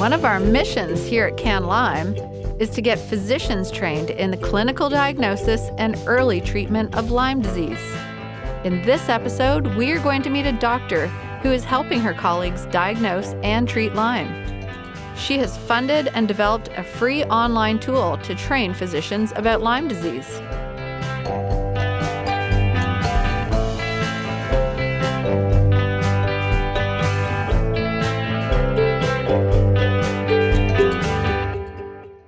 One of our missions here at Lyme is to get physicians trained in the clinical diagnosis and early treatment of Lyme disease. In this episode, we are going to meet a doctor who is helping her colleagues diagnose and treat Lyme. She has funded and developed a free online tool to train physicians about Lyme disease.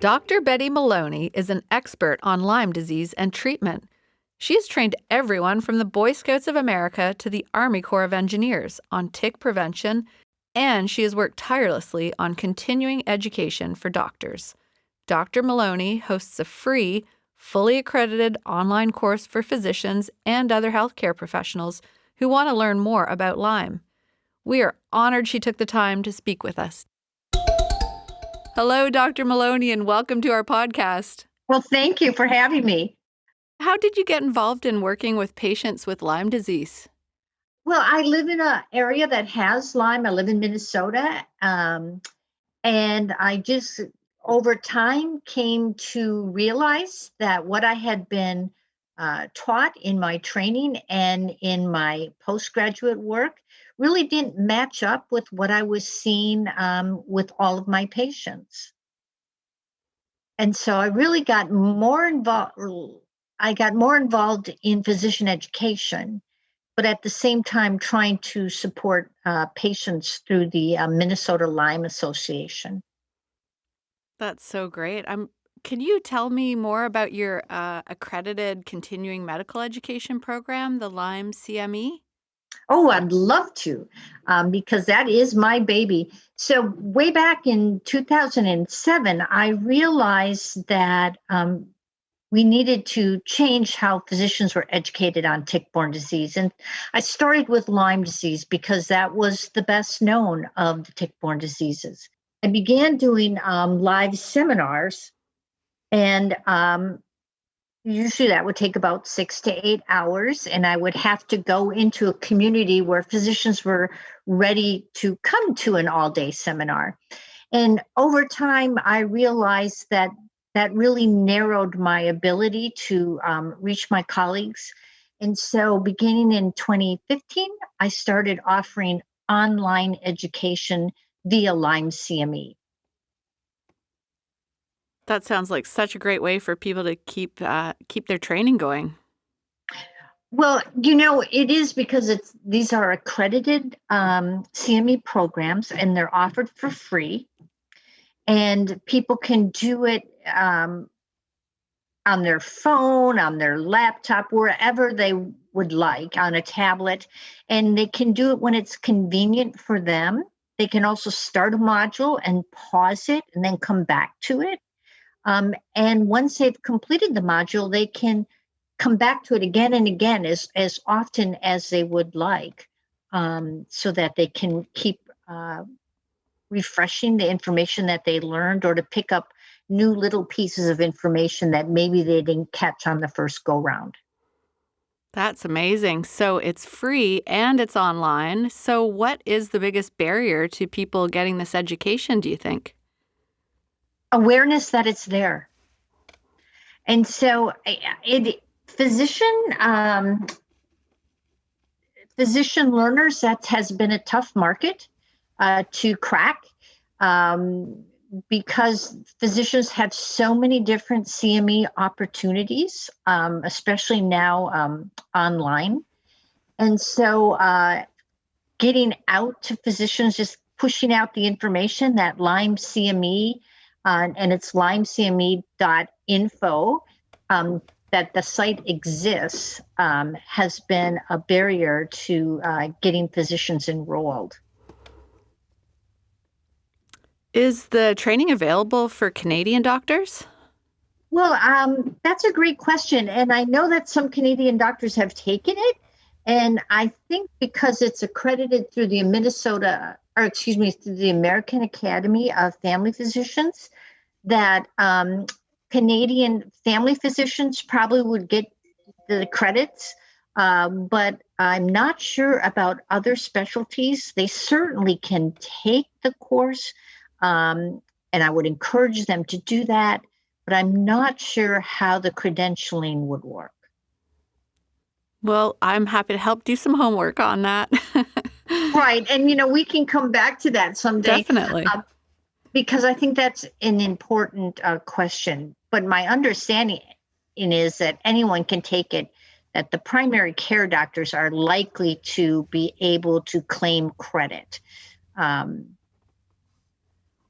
Dr. Betty Maloney is an expert on Lyme disease and treatment. She has trained everyone from the Boy Scouts of America to the Army Corps of Engineers on tick prevention, and she has worked tirelessly on continuing education for doctors. Dr. Maloney hosts a free, fully accredited online course for physicians and other healthcare professionals who want to learn more about Lyme. We are honored she took the time to speak with us. Hello, Dr. Maloney, and welcome to our podcast. Well, thank you for having me. How did you get involved in working with patients with Lyme disease? Well, I live in an area that has Lyme. I live in Minnesota. And I just, over time, came to realize that what I had been taught in my training and in my postgraduate work really didn't match up with what I was seeing with all of my patients. And so I really got more involved. I got more involved in physician education, but at the same time trying to support patients through the Minnesota Lyme Association. That's so great. Can you tell me more about your accredited continuing medical education program, the LymeCME? Oh, I'd love to, because that is my baby. So way back in 2007, I realized that we needed to change how physicians were educated on tick-borne disease. And I started with Lyme disease because that was the best known of the tick-borne diseases. I began doing live seminars, and usually that would take about 6 to 8 hours, and I would have to go into a community where physicians were ready to come to an all-day seminar. And over time, I realized that really narrowed my ability to reach my colleagues. And so beginning in 2015, I started offering online education via LymeCME. That sounds like such a great way for people to keep their training going. Well, it is because these are accredited CME programs, and they're offered for free. And people can do it on their phone, on their laptop, wherever they would like, on a tablet. And they can do it when it's convenient for them. They can also start a module and pause it and then come back to it. And once they've completed the module, they can come back to it again and again as often as they would like, so that they can keep refreshing the information that they learned, or to pick up new little pieces of information that maybe they didn't catch on the first go round. That's amazing. So it's free and it's online. So what is the biggest barrier to people getting this education, do you think? Awareness that it's there. And so physician learners, that has been a tough market to crack, because physicians have so many different CME opportunities, especially now online. And so getting out to physicians, just pushing out the information that LymeCME, and it's LymeCME.info, that the site exists, has been a barrier to getting physicians enrolled. Is the training available for Canadian doctors? Well, that's a great question. And I know that some Canadian doctors have taken it. And I think because it's accredited through the through the American Academy of Family Physicians, that Canadian family physicians probably would get the credits. But I'm not sure about other specialties. They certainly can take the course. And I would encourage them to do that, but I'm not sure how the credentialing would work. Well, I'm happy to help do some homework on that. Right. And, we can come back to that someday. Definitely. Because I think that's an important question. But my understanding is that anyone can take it, that the primary care doctors are likely to be able to claim credit.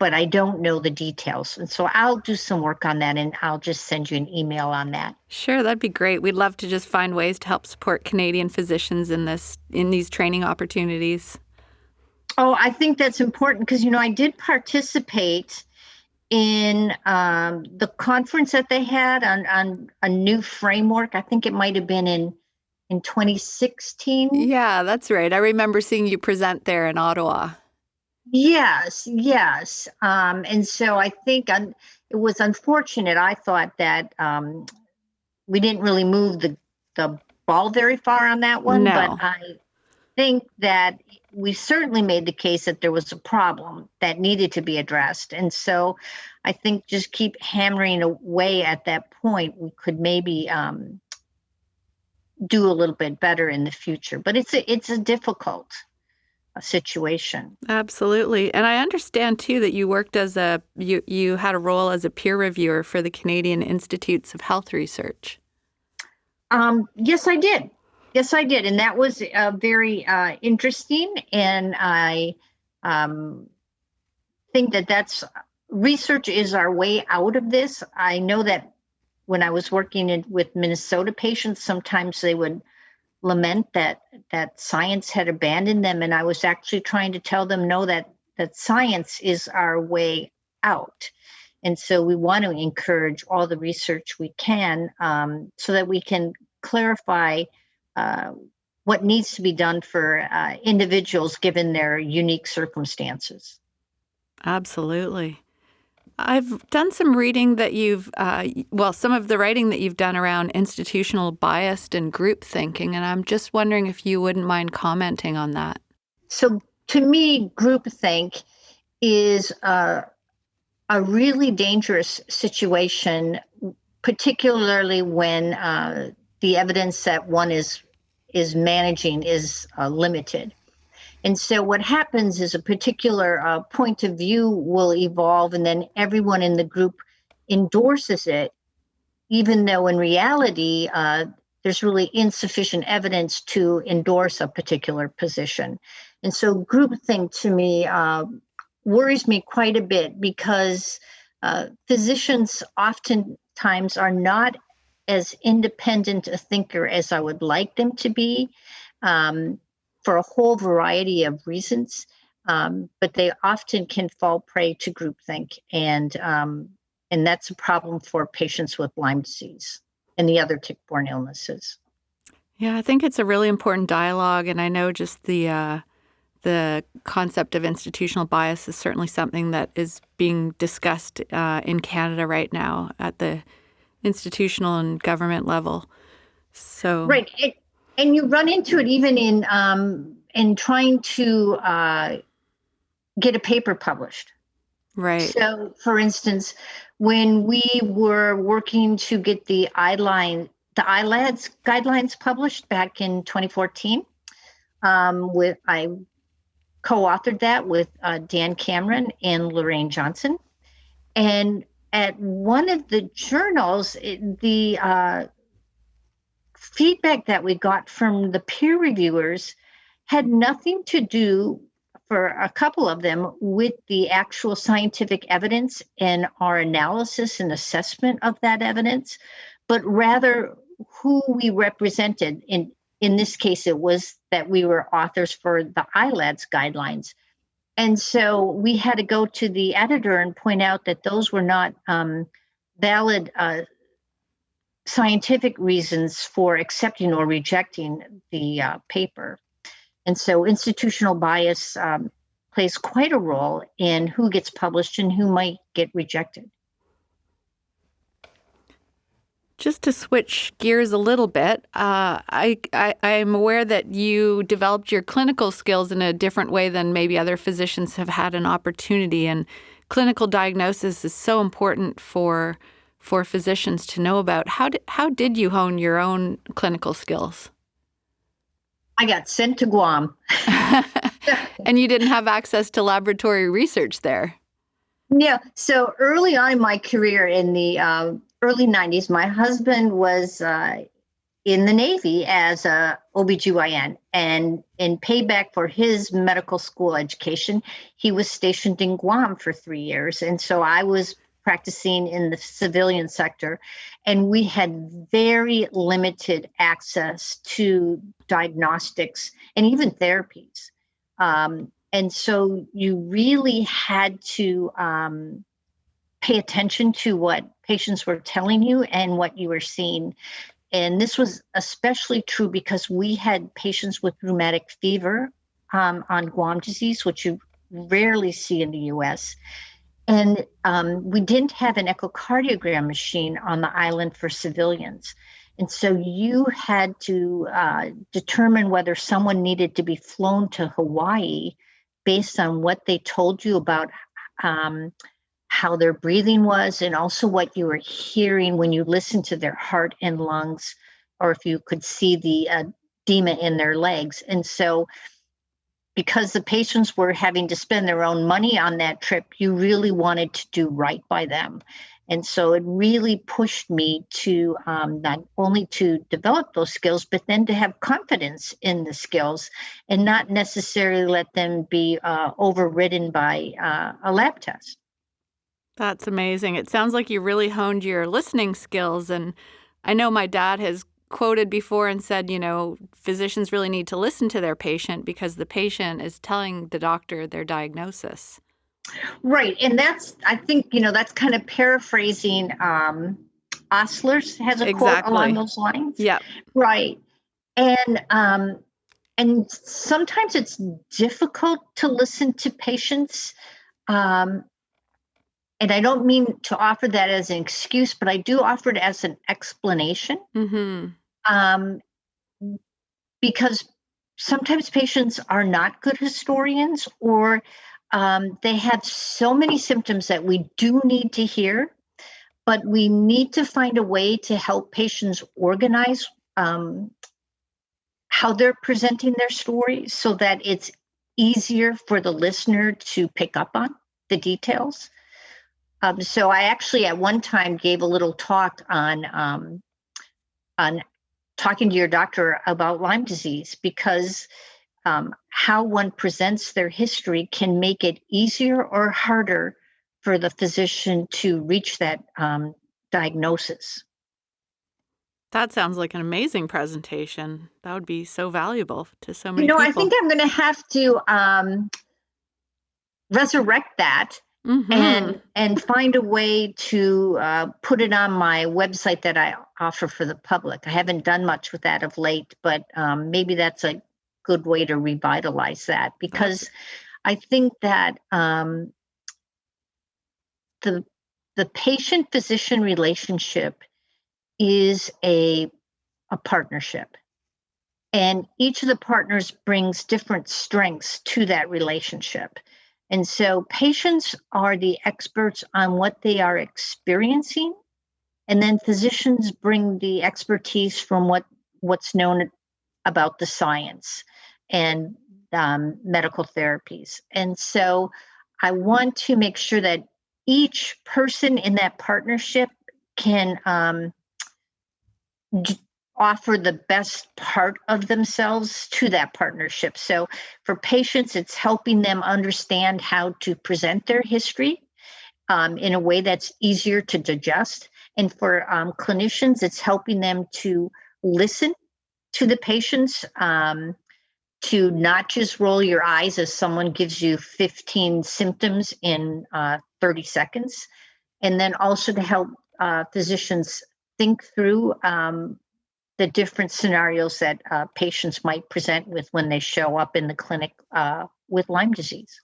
But I don't know the details. And so I'll do some work on that, and I'll just send you an email on that. Sure, that'd be great. We'd love to just find ways to help support Canadian physicians in these training opportunities. Oh, I think that's important because, I did participate in the conference that they had on a new framework. I think it might have been in 2016. Yeah, that's right. I remember seeing you present there in Ottawa. Yes. And so I think it was unfortunate. I thought that we didn't really move the ball very far on that one, No. but I think that we certainly made the case that there was a problem that needed to be addressed. And so I think just keep hammering away at that point, we could maybe do a little bit better in the future. But it's a difficult situation. Absolutely. And I understand too that you worked you had a role as a peer reviewer for the Canadian Institutes of Health Research. Yes, I did. And that was very interesting. And I think that's research is our way out of this. I know that when I was working with Minnesota patients, sometimes they would lament that science had abandoned them. And I was actually trying to tell them, no, that science is our way out. And so we want to encourage all the research we can so that we can clarify what needs to be done for individuals given their unique circumstances. Absolutely. I've done some reading that some of the writing that you've done around institutional bias and group thinking, and I'm just wondering if you wouldn't mind commenting on that. So to me, groupthink is a really dangerous situation, particularly when the evidence that one is managing is limited. And so what happens is a particular point of view will evolve, and then everyone in the group endorses it, even though in reality, there's really insufficient evidence to endorse a particular position. And so groupthink to me worries me quite a bit because physicians oftentimes are not as independent a thinker as I would like them to be. For a whole variety of reasons, but they often can fall prey to groupthink, and that's a problem for patients with Lyme disease and the other tick-borne illnesses. Yeah, I think it's a really important dialogue, and I know just the concept of institutional bias is certainly something that is being discussed in Canada right now at the institutional and government level. So right. And you run into it even in trying to get a paper published. Right. So, for instance, when we were working to get the ILADS guidelines published back in 2014, I co-authored that with Dan Cameron and Lorraine Johnson. And at one of the journals, the feedback that we got from the peer reviewers had nothing to do, for a couple of them, with the actual scientific evidence and our analysis and assessment of that evidence, but rather who we represented. In this case, it was that we were authors for the ILADS guidelines. And so we had to go to the editor and point out that those were not valid scientific reasons for accepting or rejecting the paper. And so institutional bias plays quite a role in who gets published and who might get rejected. Just to switch gears a little bit, I'm aware that you developed your clinical skills in a different way than maybe other physicians have had an opportunity. And clinical diagnosis is so important for physicians to know about. How did you hone your own clinical skills? I got sent to Guam. And you didn't have access to laboratory research there. Yeah. So early on in my career in the early 90s, my husband was in the Navy as a OBGYN. And in payback for his medical school education, he was stationed in Guam for 3 years. And so I was practicing in the civilian sector, and we had very limited access to diagnostics and even therapies. And so you really had to pay attention to what patients were telling you and what you were seeing. And this was especially true because we had patients with rheumatic fever on Guam disease, which you rarely see in the US. And we didn't have an echocardiogram machine on the island for civilians. And so you had to determine whether someone needed to be flown to Hawaii based on what they told you about how their breathing was, and also what you were hearing when you listened to their heart and lungs, or if you could see the edema in their legs. And so because the patients were having to spend their own money on that trip, you really wanted to do right by them. And so it really pushed me to not only to develop those skills, but then to have confidence in the skills and not necessarily let them be overridden by a lab test. That's amazing. It sounds like you really honed your listening skills. And I know my dad has quoted before and said, physicians really need to listen to their patient because the patient is telling the doctor their diagnosis. Right. And I think, that's kind of paraphrasing. Osler's has a quote along those lines. Yeah. Right. And sometimes it's difficult to listen to patients. And I don't mean to offer that as an excuse, but I do offer it as an explanation. Mm-hmm. Because sometimes patients are not good historians, or they have so many symptoms that we do need to hear, but we need to find a way to help patients organize how they're presenting their story so that it's easier for the listener to pick up on the details. So I actually at one time gave a little talk on talking to your doctor about Lyme disease, because how one presents their history can make it easier or harder for the physician to reach that diagnosis. That sounds like an amazing presentation. That would be so valuable to so many people. I think I'm going to have to resurrect that. Mm-hmm. and find a way to put it on my website that I offer for the public. I haven't done much with that of late, but maybe that's a good way to revitalize that, because I think that the patient-physician relationship is a partnership, and each of the partners brings different strengths to that relationship. And so patients are the experts on what they are experiencing, and then physicians bring the expertise from what's known about the science and medical therapies. And so I want to make sure that each person in that partnership can offer the best part of themselves to that partnership. So for patients, it's helping them understand how to present their history in a way that's easier to digest. And for clinicians, it's helping them to listen to the patients, to not just roll your eyes as someone gives you 15 symptoms in 30 seconds. And then also to help physicians think through the different scenarios that patients might present with when they show up in the clinic with Lyme disease.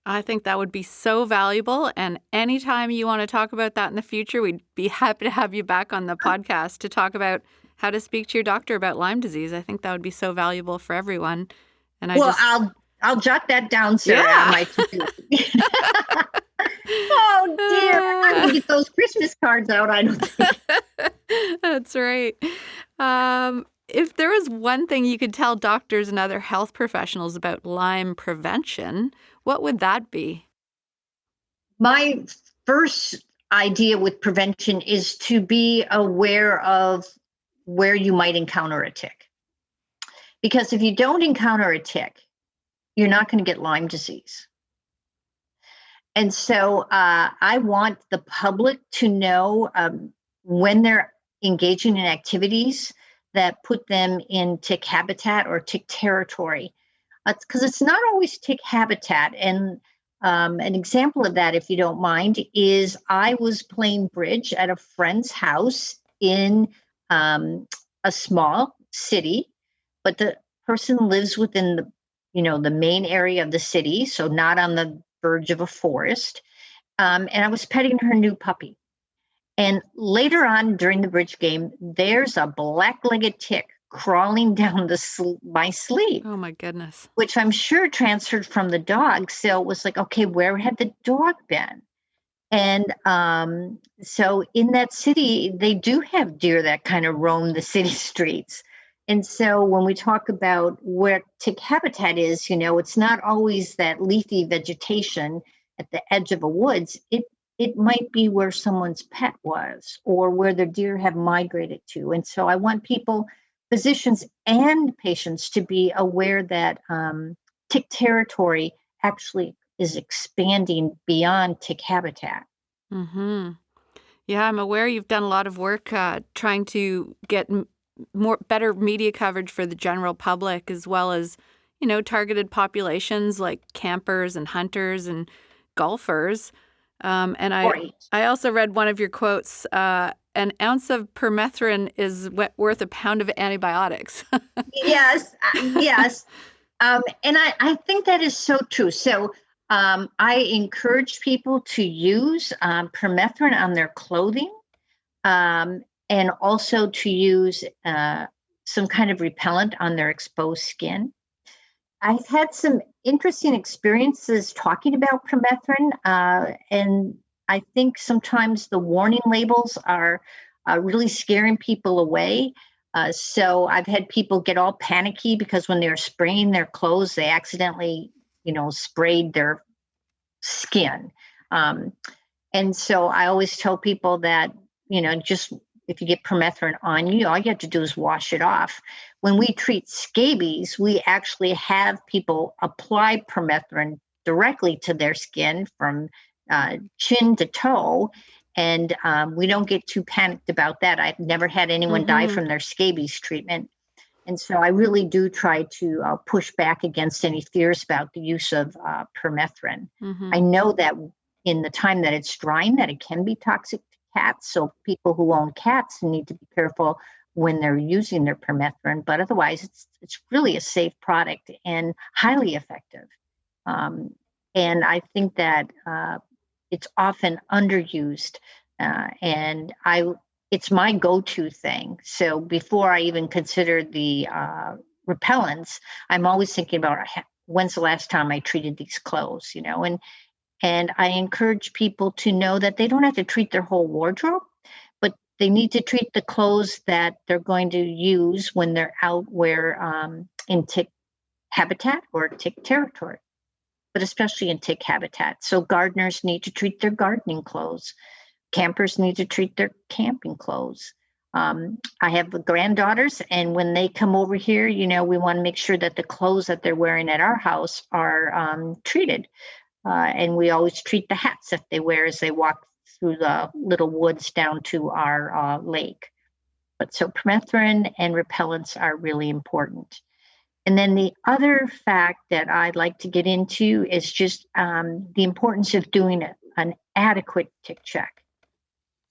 I think that would be so valuable. And anytime you want to talk about that in the future, we'd be happy to have you back on the podcast to talk about how to speak to your doctor about Lyme disease. I think that would be so valuable for everyone. And I'll I'll jot that down, Sarah, on Yeah. my to-do. Oh dear, I'm not gonna get those Christmas cards out, I don't think. That's right. If there was one thing you could tell doctors and other health professionals about Lyme prevention, what would that be? My first idea with prevention is to be aware of where you might encounter a tick. Because if you don't encounter a tick, you're not going to get Lyme disease. And so I want the public to know when they're engaging in activities that put them in tick habitat or tick territory. Because it's not always tick habitat. And an example of that, if you don't mind, is I was playing bridge at a friend's house in a small city, but the person lives within the main area of the city, so not on the verge of a forest. And I was petting her new puppy. And later on during the bridge game, there's a black-legged tick crawling down my sleeve, Oh my goodness. which I'm sure transferred from the dog. So it was like, okay, where had the dog been? And so in that city, they do have deer that kind of roam the city streets. And so when we talk about where tick habitat is, it's not always that leafy vegetation at the edge of a woods. It might be where someone's pet was or where the deer have migrated to. And so I want people, physicians and patients, to be aware that tick territory actually is expanding beyond tick habitat. Mm-hmm. Yeah, I'm aware you've done a lot of work trying to get better media coverage for the general public, as well as, targeted populations like campers and hunters and golfers. And Right. I also read one of your quotes, an ounce of permethrin is worth a pound of antibiotics. Yes, yes. And I think that is so true. So I encourage people to use permethrin on their clothing, and also to use some kind of repellent on their exposed skin. I've had some interesting experiences talking about permethrin, and I think sometimes the warning labels are really scaring people away. So I've had people get all panicky because when they're spraying their clothes, they accidentally, sprayed their skin. Um, and so I always tell people that, just if you get permethrin on you, all you have to do is wash it off. When we treat scabies, we actually have people apply permethrin directly to their skin from chin to toe. And we don't get too panicked about that. I've never had anyone die Mm-hmm. from their scabies treatment. And so I really do try to push back against any fears about the use of permethrin. Mm-hmm. I know that in the time that it's drying, that it can be toxic to cats. So people who own cats need to be careful when they're using their permethrin. But otherwise, it's really a safe product and highly effective. And I think that it's often underused. And it's my go-to thing. So before I even consider the repellents, I'm always thinking about when's the last time I treated these clothes, and I encourage people to know that they don't have to treat their whole wardrobe, but they need to treat the clothes that they're going to use when they're out in tick habitat or tick territory, but especially in tick habitat. So gardeners need to treat their gardening clothes. Campers need to treat their camping clothes. I have granddaughters, and when they come over here, we want to make sure that the clothes that they're wearing at our house are treated. And we always treat the hats that they wear as they walk through the little woods down to our lake. But so permethrin and repellents are really important. And then the other fact that I'd like to get into is just the importance of doing an adequate tick check.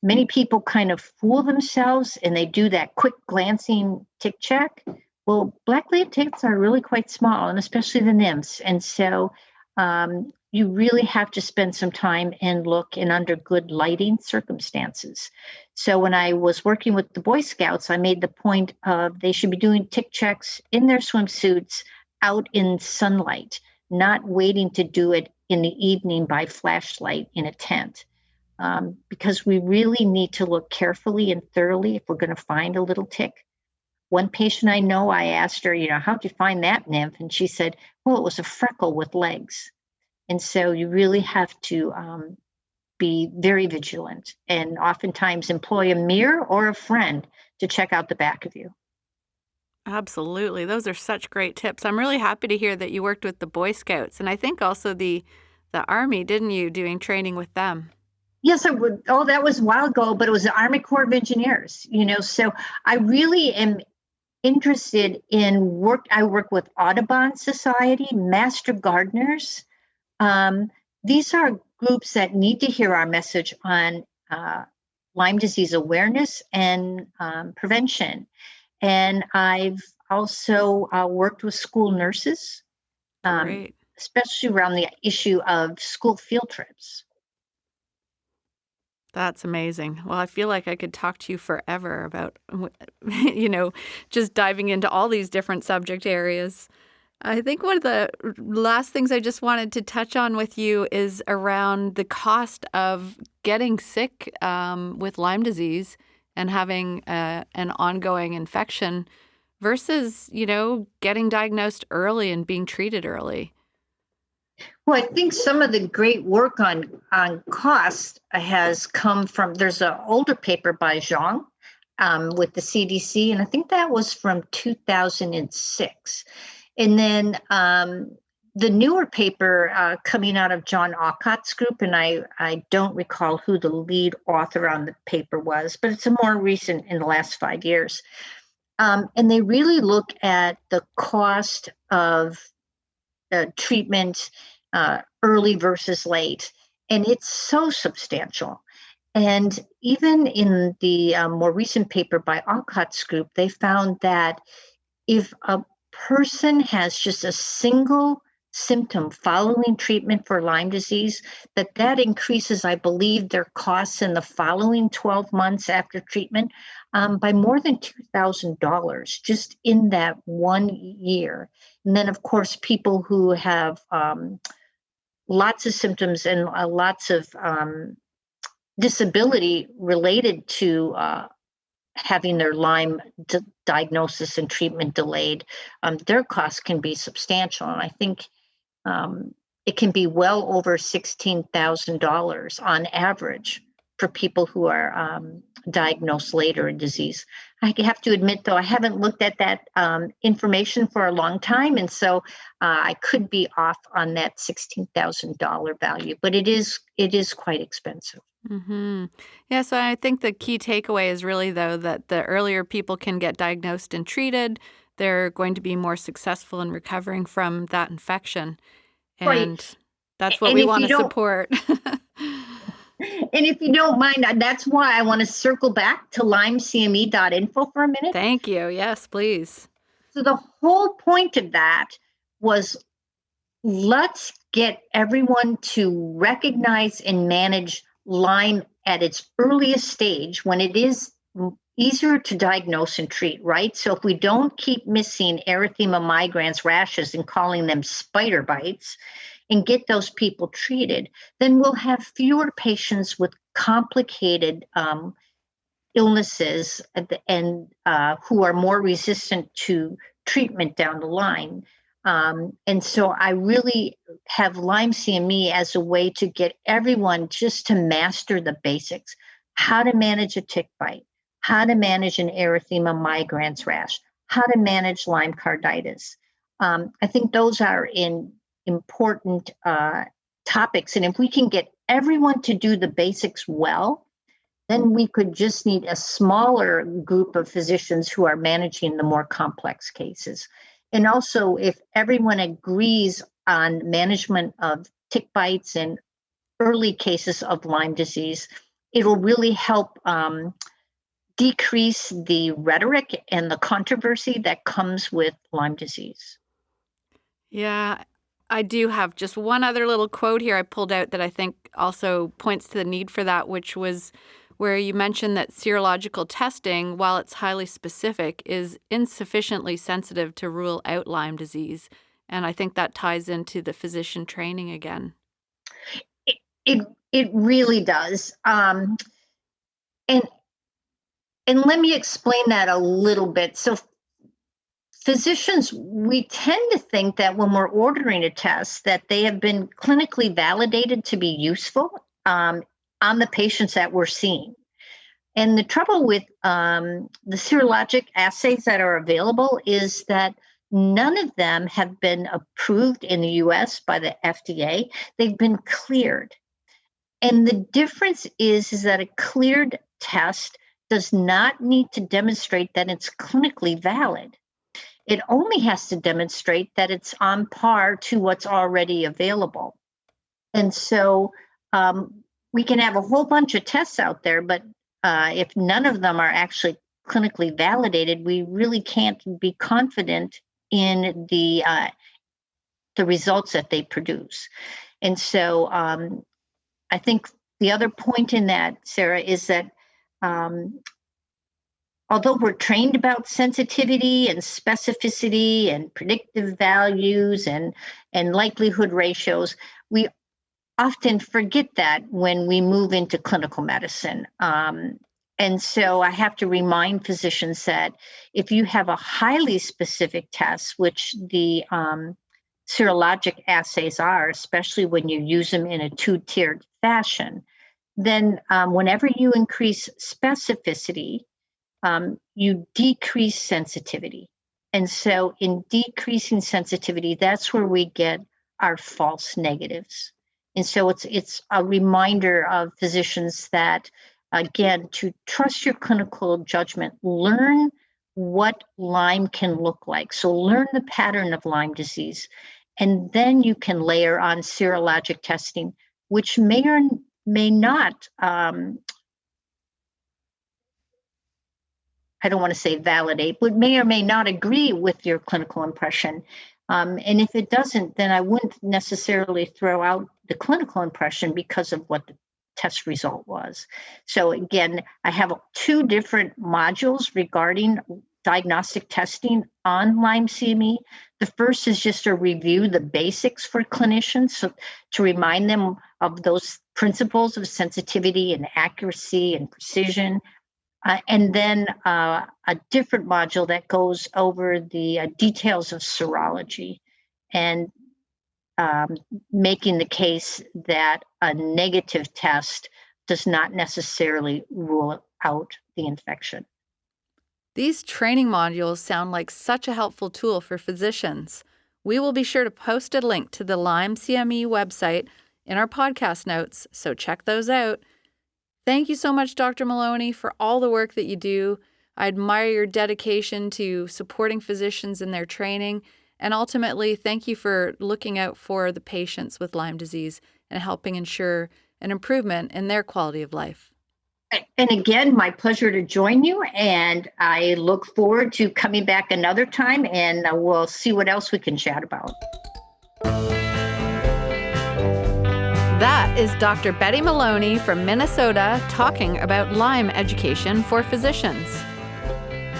Many people kind of fool themselves and they do that quick glancing tick check. Well, black-legged ticks are really quite small, and especially the nymphs. And so you really have to spend some time and look in under good lighting circumstances. So when I was working with the Boy Scouts, I made the point of they should be doing tick checks in their swimsuits out in sunlight, not waiting to do it in the evening by flashlight in a tent. Because we really need to look carefully and thoroughly if we're going to find a little tick. One patient I know, I asked her, how'd you find that nymph? And she said, well, it was a freckle with legs. And so you really have to be very vigilant and oftentimes employ a mirror or a friend to check out the back of you. Absolutely. Those are such great tips. I'm really happy to hear that you worked with the Boy Scouts, and I think also the Army, didn't you, doing training with them? Yes, I would. Oh, that was a while ago, but it was the Army Corps of Engineers, so I really am interested in work. I work with Audubon Society, Master Gardeners. These are groups that need to hear our message on Lyme disease awareness and prevention. And I've also worked with school nurses, Great. especially around the issue of school field trips. That's amazing. Well, I feel like I could talk to you forever about, just diving into all these different subject areas. I think one of the last things I just wanted to touch on with you is around the cost of getting sick with Lyme disease and having an ongoing infection versus, getting diagnosed early and being treated early. Well, I think some of the great work on cost has come from, there's an older paper by Zhang with the CDC, and I think that was from 2006. And then the newer paper coming out of John Alcott's group, and I don't recall who the lead author on the paper was, but it's a more recent in the last 5 years. And they really look at the cost of treatment early versus late, and it's so substantial. And even in the more recent paper by Alcott's group, they found that if a person has just a single symptom following treatment for Lyme disease, that increases, I believe, their costs in the following 12 months after treatment by more than $2,000 just in that 1 year. And then, of course, people who have lots of symptoms and lots of disability related to having their Lyme diagnosis and treatment delayed, their costs can be substantial. And I think it can be well over $16,000 on average for people who are diagnosed later in disease. I have to admit, though, I haven't looked at that information for a long time, and so I could be off on that $16,000 value, but it is quite expensive. Mm-hmm. Yeah, so I think the key takeaway is really, though, that the earlier people can get diagnosed and treated, they're going to be more successful in recovering from that infection. And Right. that's what And we if want you to don't- support. And if you don't mind, that's why I want to circle back to LymeCME.info for a minute. Thank you. Yes, please. So the whole point of that was, let's get everyone to recognize and manage Lyme at its earliest stage when it is easier to diagnose and treat, right? So if we don't keep missing erythema migrans, rashes, and calling them spider bites, and get those people treated, then we'll have fewer patients with complicated illnesses and who are more resistant to treatment down the line. And so I really have LymeCME as a way to get everyone just to master the basics: how to manage a tick bite, how to manage an erythema migrans rash, how to manage Lyme carditis. I think those are important topics. And if we can get everyone to do the basics well, then we could just need a smaller group of physicians who are managing the more complex cases. And also, if everyone agrees on management of tick bites and early cases of Lyme disease, it'll really help decrease the rhetoric and the controversy that comes with Lyme disease. Yeah, I do have just one other little quote here I pulled out that I think also points to the need for that, which was where you mentioned that serological testing, while it's highly specific, is insufficiently sensitive to rule out Lyme disease. And I think that ties into the physician training again. It really does. And let me explain that a little bit. So physicians, we tend to think that when we're ordering a test, that they have been clinically validated to be useful on the patients that we're seeing. And the trouble with the serologic assays that are available is that none of them have been approved in the US by the FDA. They've been cleared. And the difference is that a cleared test does not need to demonstrate that it's clinically valid. It only has to demonstrate that it's on par to what's already available. And so we can have a whole bunch of tests out there, but if none of them are actually clinically validated, we really can't be confident in the results that they produce. And so I think the other point in that, Sarah, is that although we're trained about sensitivity and specificity and predictive values and likelihood ratios, we often forget that when we move into clinical medicine. And so I have to remind physicians that if you have a highly specific test, which the serologic assays are, especially when you use them in a two-tiered fashion, then whenever you increase specificity, you decrease sensitivity. And so in decreasing sensitivity, that's where we get our false negatives. And so it's a reminder of physicians that, again, to trust your clinical judgment, learn what Lyme can look like. So learn the pattern of Lyme disease, and then you can layer on serologic testing, which may or may not, I don't want to say validate, but may or may not agree with your clinical impression. And if it doesn't, then I wouldn't necessarily throw out the clinical impression because of what the test result was. So again, I have 2 different modules regarding diagnostic testing on LymeCME. The first is just to review the basics for clinicians, so to remind them of those principles of sensitivity and accuracy and precision. And then a different module that goes over the details of serology and making the case that a negative test does not necessarily rule out the infection. These training modules sound like such a helpful tool for physicians. We will be sure to post a link to the LymeCME website in our podcast notes, so check those out. Thank you so much, Dr. Maloney, for all the work that you do. I admire your dedication to supporting physicians in their training, and ultimately, thank you for looking out for the patients with Lyme disease and helping ensure an improvement in their quality of life. And again, my pleasure to join you, and I look forward to coming back another time, and we'll see what else we can chat about. That is Dr. Betty Maloney from Minnesota talking about Lyme education for physicians.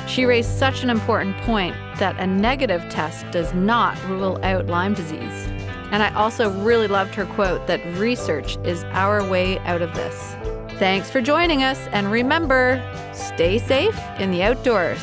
She raised such an important point that a negative test does not rule out Lyme disease. And I also really loved her quote that research is our way out of this. Thanks for joining us, and remember, stay safe in the outdoors.